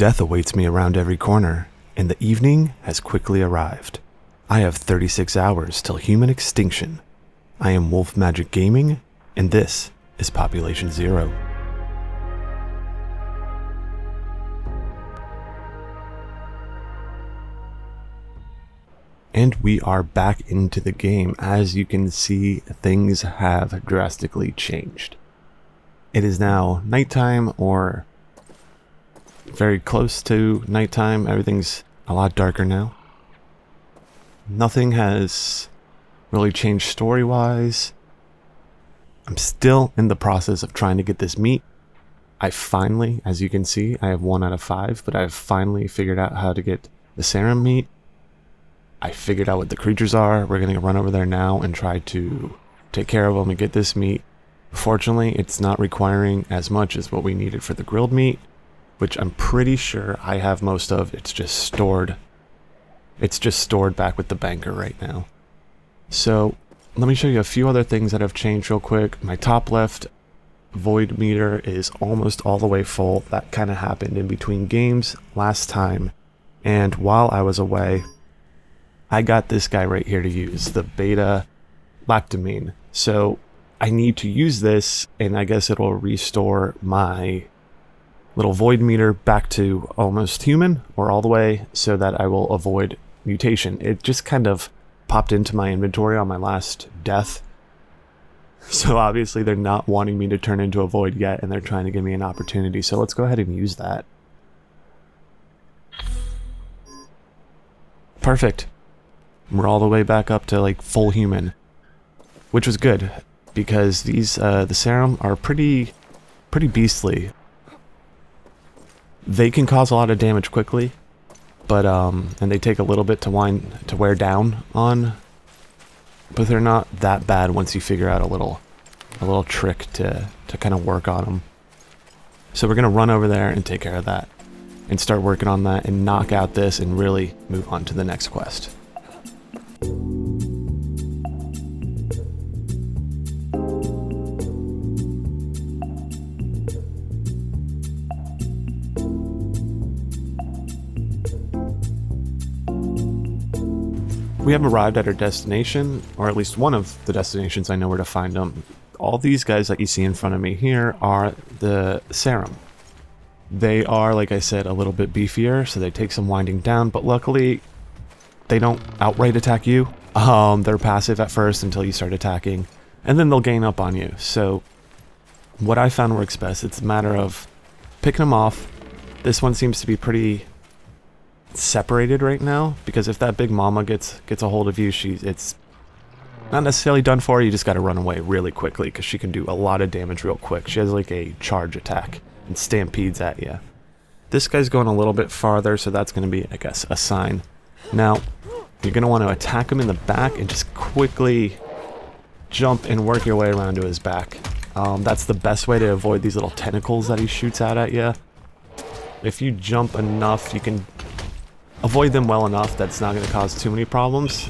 Death awaits me around every corner, and the evening has quickly arrived. I have 36 hours till human extinction. I am Wolf Magic Gaming, and this is Population Zero. And we are back into the game. As you can see, things have drastically changed. It is now nighttime, or very close to nighttime. Everything's a lot darker now. Nothing has really changed story-wise. I'm still in the process of trying to get this meat. I finally, as you can see, I have 1 out of 5, but I've finally figured out how to get the serum meat. I figured out what the creatures are. We're going to run over there now and try to take care of them and get this meat. Fortunately, it's not requiring as much as what we needed for the grilled meat, which I'm pretty sure I have most of. It's just stored. It's just stored back with the banker right now. So let me show you a few other things that have changed real quick. My top left void meter is almost all the way full. That kind of happened in between games last time. And while I was away, I got this guy right here to use, the beta lactamine. So I need to use this, and I guess it'll restore my little void meter back to almost human, or all the way, so that I will avoid mutation. It just kind of popped into my inventory on my last death. So obviously they're not wanting me to turn into a void yet, and they're trying to give me an opportunity. So let's go ahead and use that. Perfect. We're all the way back up to like full human, which was good because these the serum are pretty beastly. They can cause a lot of damage quickly, but and they take a little bit to wear down on, but they're not that bad once you figure out a little trick to kind of work on them. So we're gonna run over there and take care of that, and start working on that and knock out this and really move on to the next quest. We have arrived at our destination, or at least one of the destinations. I know where to find them. All these guys that you see in front of me here are the serum. They are, like I said, a little bit beefier, so they take some winding down, but luckily they don't outright attack you. They're passive at first until you start attacking, and then they'll gain up on you. So what I found works best, it's a matter of picking them off. This one seems to be pretty separated right now, because if that big mama gets a hold of you, it's not necessarily done for. You just got to run away really quickly, because she can do a lot of damage real quick. She has like a charge attack and stampedes at you. This guy's going a little bit farther, so that's going to be, I guess, a sign. Now you're going to want to attack him in the back and just quickly jump and work your way around to his back. That's the best way to avoid these little tentacles that he shoots out at you. If you jump enough, you can avoid them well enough that's not going to cause too many problems.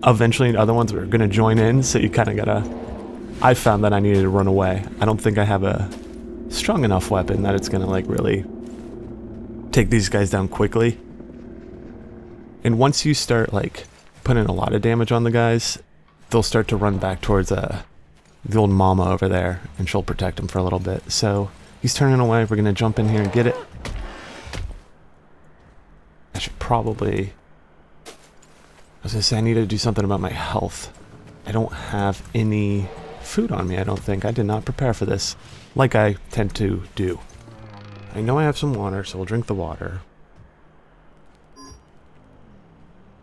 Eventually other ones are going to join in, so you kind of gotta... I found that I needed to run away. I don't think I have a strong enough weapon that it's going to like really take these guys down quickly. And once you start like putting a lot of damage on the guys, they'll start to run back towards the old mama over there, and she'll protect him for a little bit. So he's turning away. We're going to jump in here and get it. I should probably... I was going to say I need to do something about my health. I don't have any food on me, I don't think. I did not prepare for this, like I tend to do. I know I have some water, so we'll drink the water.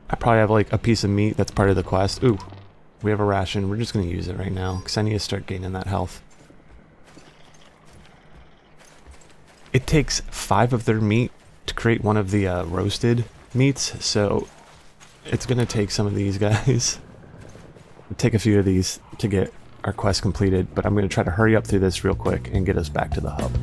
I probably have like a piece of meat that's part of the quest. Ooh, we have a ration. We're just going to use it right now, because I need to start gaining that health. It takes 5 of their meat to create one of the roasted meats, so it's going to take some of these guys. It'll take a few of these to get our quest completed, but I'm going to try to hurry up through this real quick and get us back to the hub.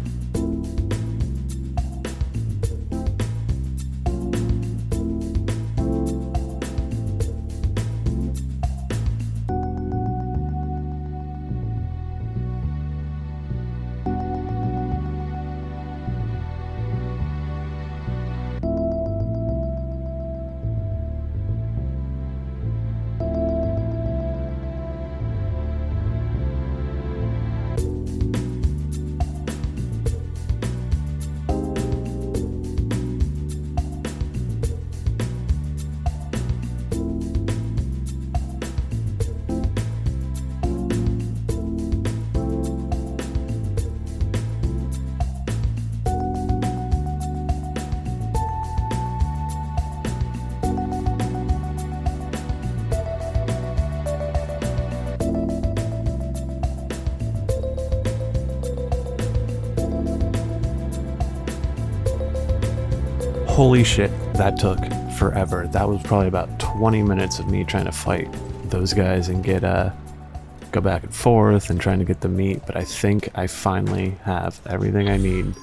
Holy shit, that took forever. That was probably about 20 minutes of me trying to fight those guys and go back and forth and trying to get the meat, but I think I finally have everything I need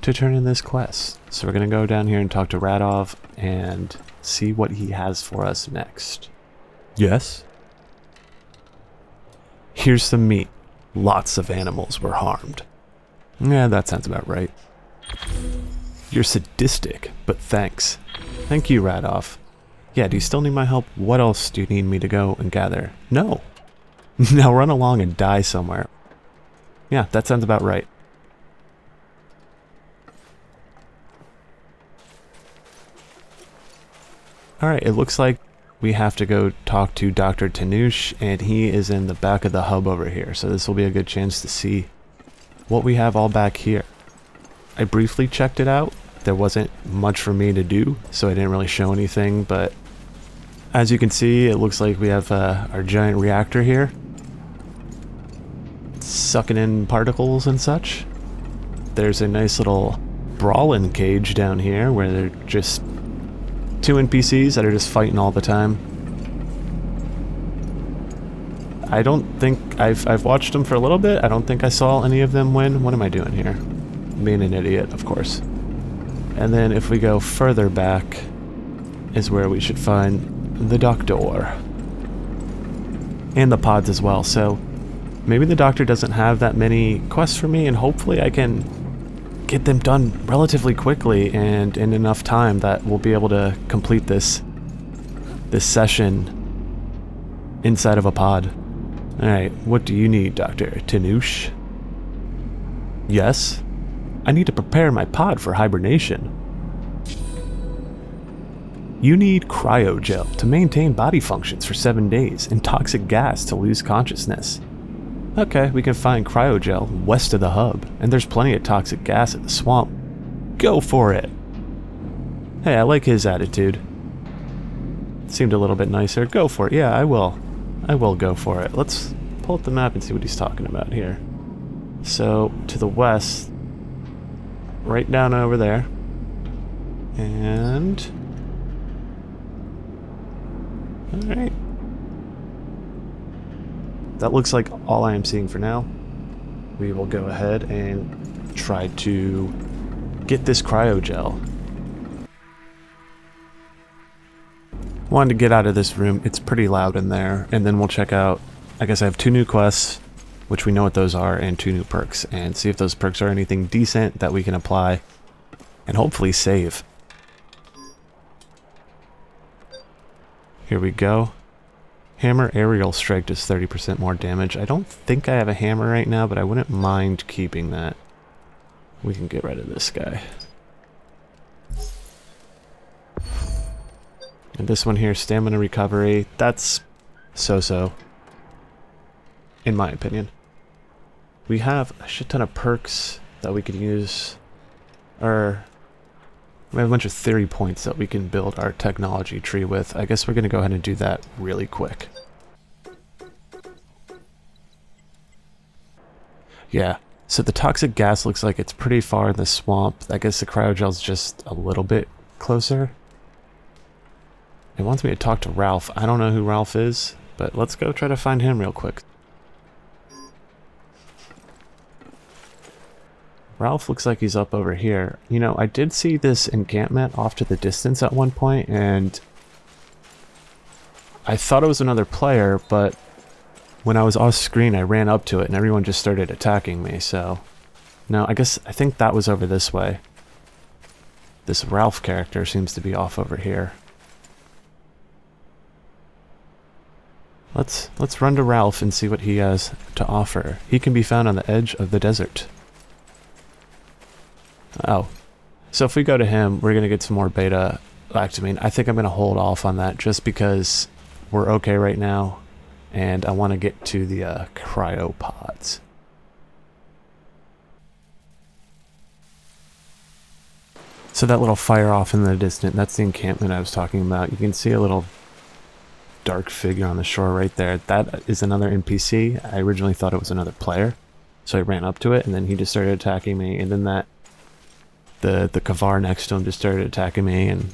to turn in this quest. So we're gonna go down here and talk to Radov and see what he has for us next. Yes? Here's some meat. Lots of animals were harmed. Yeah, that sounds about right. You're sadistic, but thanks. Thank you, Radov. Yeah, do you still need my help? What else do you need me to go and gather? No. Now run along and die somewhere. Yeah, that sounds about right. Alright, it looks like we have to go talk to Dr. Tanush, and he is in the back of the hub over here, so this will be a good chance to see what we have all back here. I briefly checked it out. There wasn't much for me to do, so I didn't really show anything, but as you can see, it looks like we have our giant reactor here, sucking in particles and such. There's a nice little brawling cage down here where they're just two NPCs that are just fighting all the time. I don't think I've watched them for a little bit. I don't think I saw any of them win. What am I doing here? Being an idiot, of course. And then if we go further back is where we should find the doctor. And the pods as well. So maybe the doctor doesn't have that many quests for me, and hopefully I can get them done relatively quickly and in enough time that we'll be able to complete this session inside of a pod. Alright, what do you need, Dr. Tanush? Yes? I need to prepare my pod for hibernation. You need cryogel to maintain body functions for 7 days and toxic gas to lose consciousness. Okay, we can find cryogel west of the hub, and there's plenty of toxic gas at the swamp. Go for it! Hey, I like his attitude. Seemed a little bit nicer. Go for it. Yeah, I will. I will go for it. Let's pull up the map and see what he's talking about here. So, to the west, right down over there, and alright. That looks like all I am seeing for now. We will go ahead and try to get this cryogel. Wanted to get out of this room. It's pretty loud in there. And then we'll check out, I guess I have 2 new quests, which we know what those are, and 2 new perks, and see if those perks are anything decent that we can apply and hopefully save. Here we go. Hammer aerial strike does 30% more damage. I don't think I have a hammer right now, but I wouldn't mind keeping that. We can get rid of this guy. And this one here, stamina recovery, that's so-so, in my opinion. We have a shit ton of perks that we could use, or we have a bunch of theory points that we can build our technology tree with. I guess we're going to go ahead and do that really quick. Yeah, so the toxic gas looks like it's pretty far in the swamp. I guess the cryogel's just a little bit closer. It wants me to talk to Ralph. I don't know who Ralph is, but let's go try to find him real quick. Ralph looks like he's up over here. You know, I did see this encampment off to the distance at one point, and I thought it was another player, but when I was off screen, I ran up to it and everyone just started attacking me, so no, I think that was over this way. This Ralph character seems to be off over here. Let's run to Ralph and see what he has to offer. He can be found on the edge of the desert. Oh, so if we go to him, we're gonna get some more beta lactamine. I think I'm gonna hold off on that just because we're okay right now, and I want to get to the cryopods. So that little fire off in the distance, that's the encampment I was talking about. You can see a little dark figure on the shore right there. That is another NPC. I originally thought it was another player, so I ran up to it, and then he just started attacking me, and then that the Kavar next to him just started attacking me, and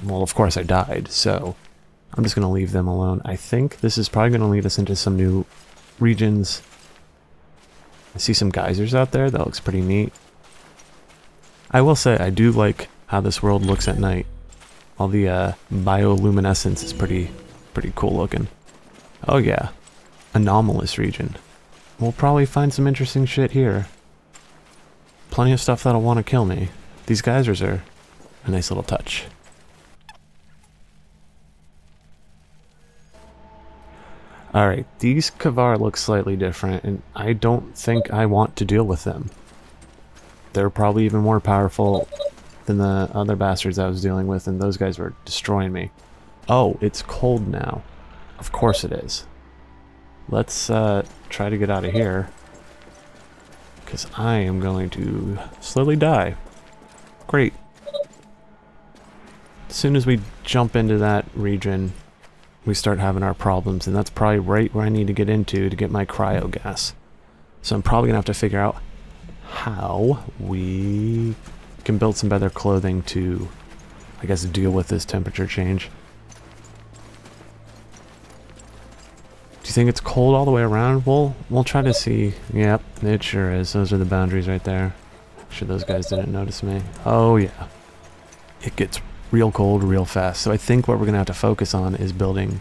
well, of course I died, so I'm just going to leave them alone. I think this is probably going to lead us into some new regions. I see some geysers out there. That looks pretty neat. I will say I do like how this world looks at night. All the bioluminescence is pretty cool looking. Oh yeah, anomalous region. We'll probably find some interesting shit here. Plenty of stuff that'll want to kill me. These geysers are a nice little touch. Alright, these Kavar look slightly different, and I don't think I want to deal with them. They're probably even more powerful than the other bastards I was dealing with, and those guys were destroying me. Oh, it's cold now. Of course it is. Let's try to get out of here, because I am going to slowly die. Great. As soon as we jump into that region, we start having our problems, and that's probably right where I need to get into to get my cryo gas. So I'm probably gonna have to figure out how we can build some better clothing to, I guess, deal with this temperature change. Do you think it's cold all the way around? We'll try to see. Yep, it sure is. Those are the boundaries right there. Make sure those guys didn't notice me. Oh yeah. It gets real cold real fast. So I think what we're going to have to focus on is building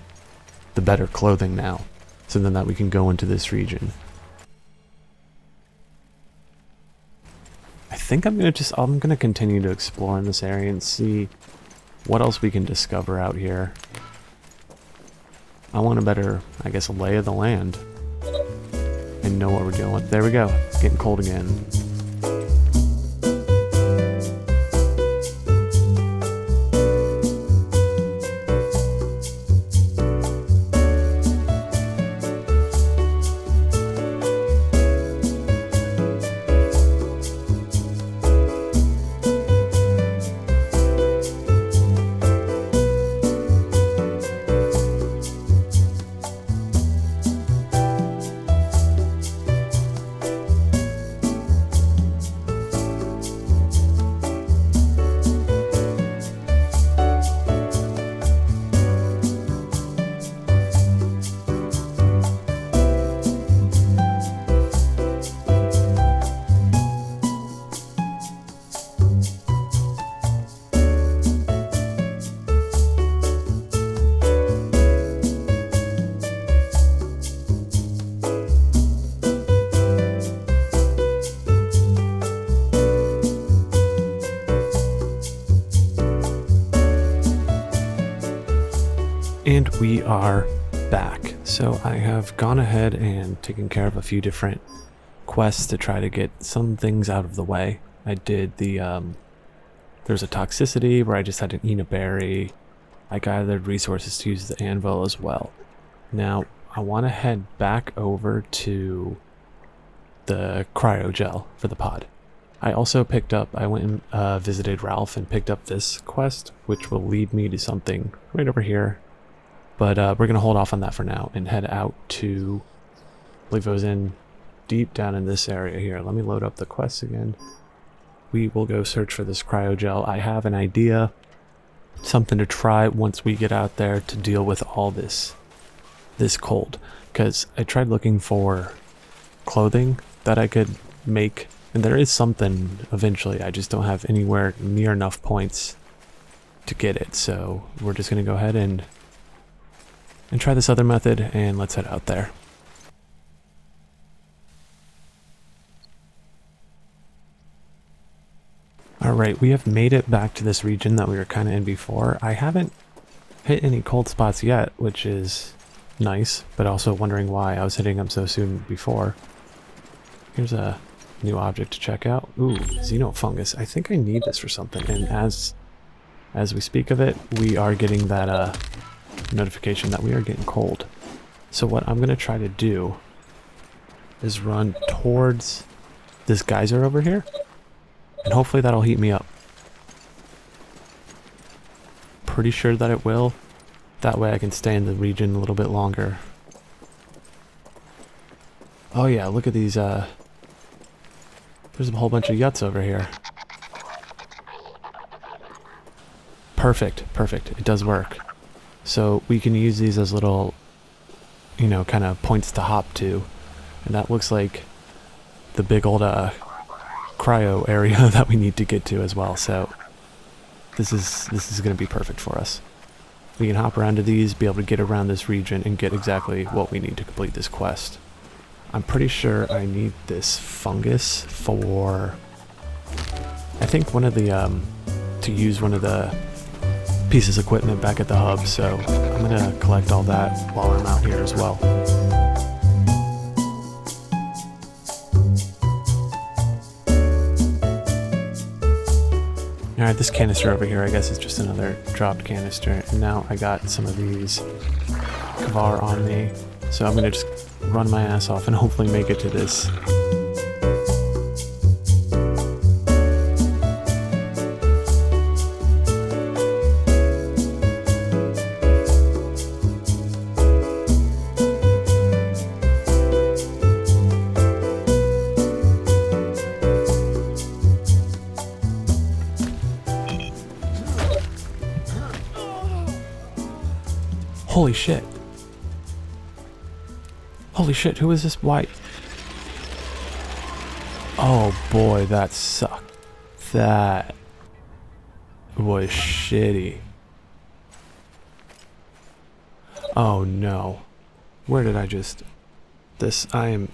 the better clothing now, so then that we can go into this region. I think I'm going to continue to explore in this area and see what else we can discover out here. I want a better, I guess, lay of the land and know what we're dealing with. There we go. It's getting cold again. And we are back. So I have gone ahead and taken care of a few different quests to try to get some things out of the way. I did the, there's a toxicity where I just had to eat a berry. I gathered resources to use the anvil as well. Now, I want to head back over to the cryogel for the pod. I also picked up, I went and visited Ralph and picked up this quest, which will lead me to something right over here. But we're going to hold off on that for now and head out to, I believe it was in deep down in this area here. Let me load up the quests again. We will go search for this cryogel. I have an idea, something to try once we get out there to deal with all this cold. Because I tried looking for clothing that I could make, and there is something eventually. I just don't have anywhere near enough points to get it. So we're just going to go ahead and try this other method, and let's head out there. Alright, we have made it back to this region that we were kind of in before. I haven't hit any cold spots yet, which is nice, but also wondering why I was hitting them so soon before. Here's a new object to check out. Ooh, xenofungus. I think I need this for something, and as we speak of it, we are getting that notification that we are getting cold. So what I'm going to try to do is run towards this geyser over here, and hopefully that'll heat me up. Pretty sure that it will. That way I can stay in the region a little bit longer. Oh yeah, look at these, there's a whole bunch of yuts over here. Perfect, perfect. It does work. So we can use these as little, you know, kind of points to hop to. And that looks like the big old cryo area that we need to get to as well. So this is going to be perfect for us. We can hop around to these, be able to get around this region, and get exactly what we need to complete this quest. I'm pretty sure I need this fungus for, I think one of the, to use one of the pieces of equipment back at the hub, so I'm going to collect all that while I'm out here as well. Alright, this canister over here I guess is just another dropped canister, and now I got some of these Kvar on me, so I'm going to just run my ass off and hopefully make it to this. Holy shit. Holy shit, who is this white? Oh boy, that sucked. That was shitty. Oh no. Where did I just... I am...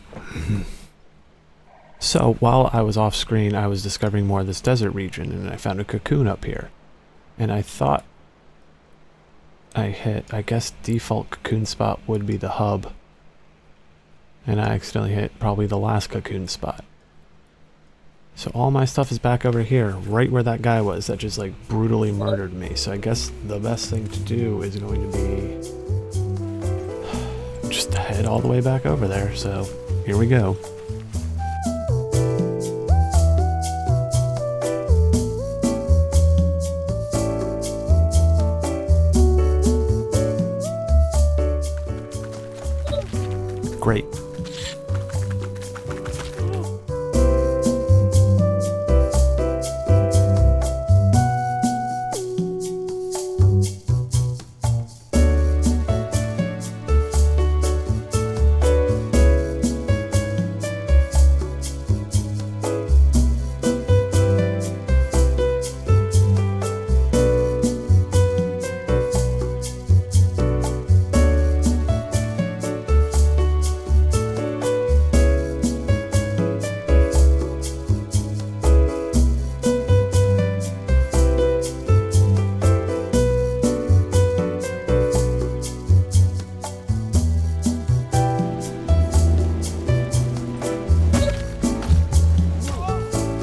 So, while I was off screen, I was discovering more of this desert region, and I found a cocoon up here. And I thought I hit, I guess default cocoon spot would be the hub. And I accidentally hit probably the last cocoon spot. So all my stuff is back over here, right where that guy was that just like brutally murdered me. So I guess the best thing to do is going to be just head all the way back over there. So here we go. Great.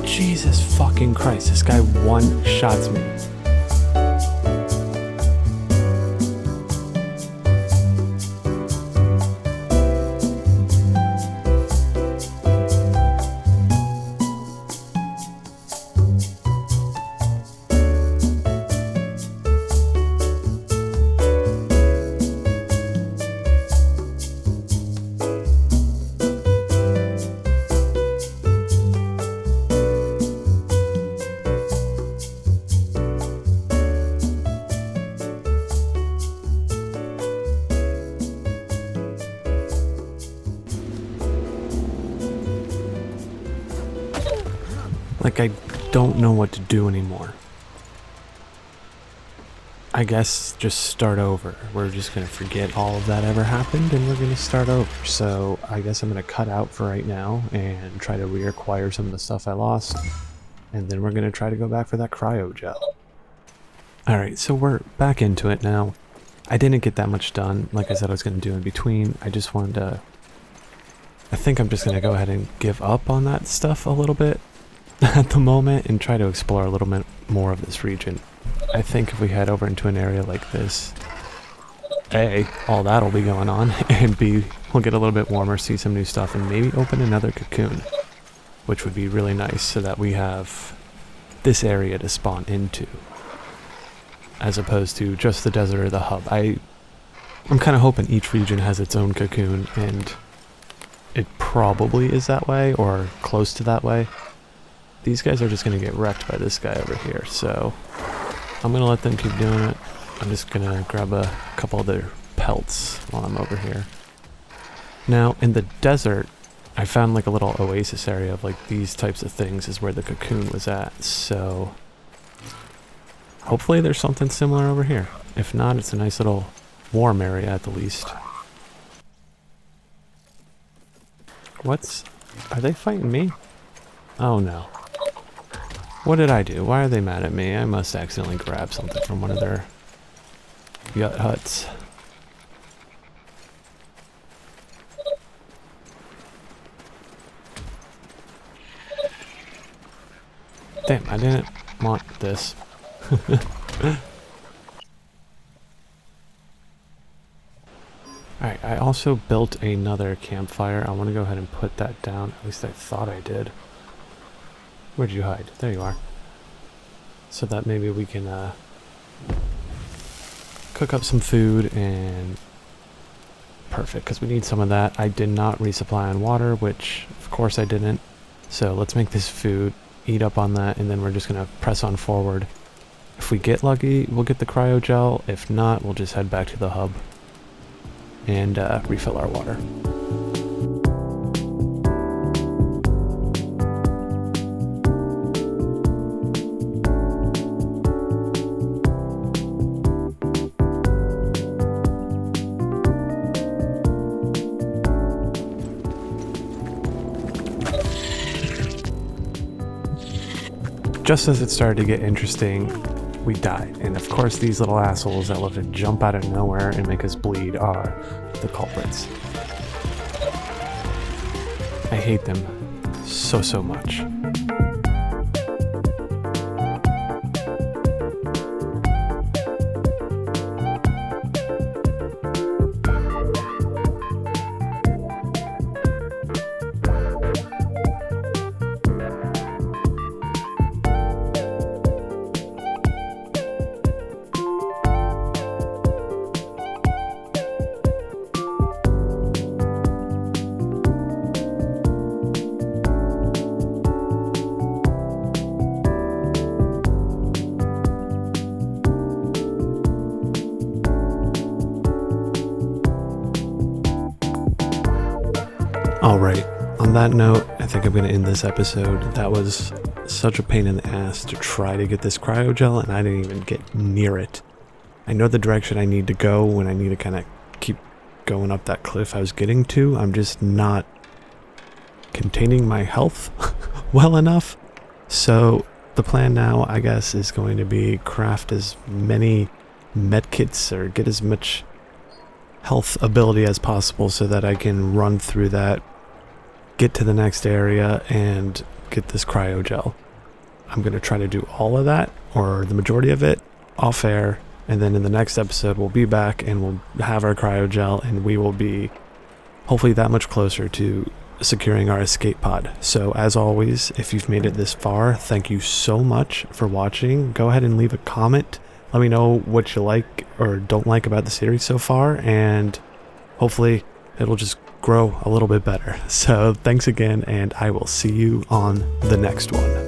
Jesus fucking Christ, this guy one-shots me. Like, I don't know what to do anymore. I guess just start over. We're just gonna forget all of that ever happened and we're gonna start over. So I guess I'm gonna cut out for right now and try to reacquire some of the stuff I lost. And then we're gonna try to go back for that cryo gel. Alright, so we're back into it now. I didn't get that much done, like I said I was gonna do in between. I just wanted to... I think I'm just gonna go ahead and give up on that stuff a little bit at the moment and try to explore a little bit more of this region. I think if we head over into an area like this, A, all that'll be going on, and B, we'll get a little bit warmer, see some new stuff, and maybe open another cocoon, which would be really nice so that we have this area to spawn into, as opposed to just the desert or the hub. I'm kind of hoping each region has its own cocoon, and it probably is that way, or close to that way. These guys are just going to get wrecked by this guy over here, so I'm gonna let them keep doing it. I'm just gonna grab a couple of their pelts while I'm over here. Now, in the desert, I found like a little oasis area of like these types of things is where the cocoon was at, so hopefully there's something similar over here. If not, it's a nice little warm area at the least. Are they fighting me? Oh no. What did I do? Why are they mad at me? I must accidentally grab something from one of their yacht huts. Damn, I didn't want this. Alright, I also built another campfire. I want to go ahead and put that down. At least I thought I did. Where'd you hide? There you are. So that maybe we can cook up some food and... Perfect, because we need some of that. I did not resupply on water, which of course I didn't. So let's make this food, eat up on that, and then we're just going to press on forward. If we get lucky, we'll get the cryogel. If not, we'll just head back to the hub and refill our water. Just as it started to get interesting, we died. And of course these little assholes that love to jump out of nowhere and make us bleed are the culprits. I hate them so much. Alright, on that note, I think I'm going to end this episode. That was such a pain in the ass to try to get this cryogel, and I didn't even get near it. I know the direction I need to go when I need to kind of keep going up that cliff I was getting to. I'm just not containing my health well enough. So the plan now, I guess, is going to be craft as many medkits or get as much health ability as possible so that I can run through that, get to the next area, and get this cryogel. I'm going to try to do all of that, or the majority of it, off air, and then in the next episode we'll be back and we'll have our cryogel and we will be hopefully that much closer to securing our escape pod. So as always, if you've made it this far, thank you so much for watching. Go ahead and leave a comment. Let me know what you like or don't like about the series so far, and hopefully it'll just grow a little bit better. So thanks again, and I will see you on the next one.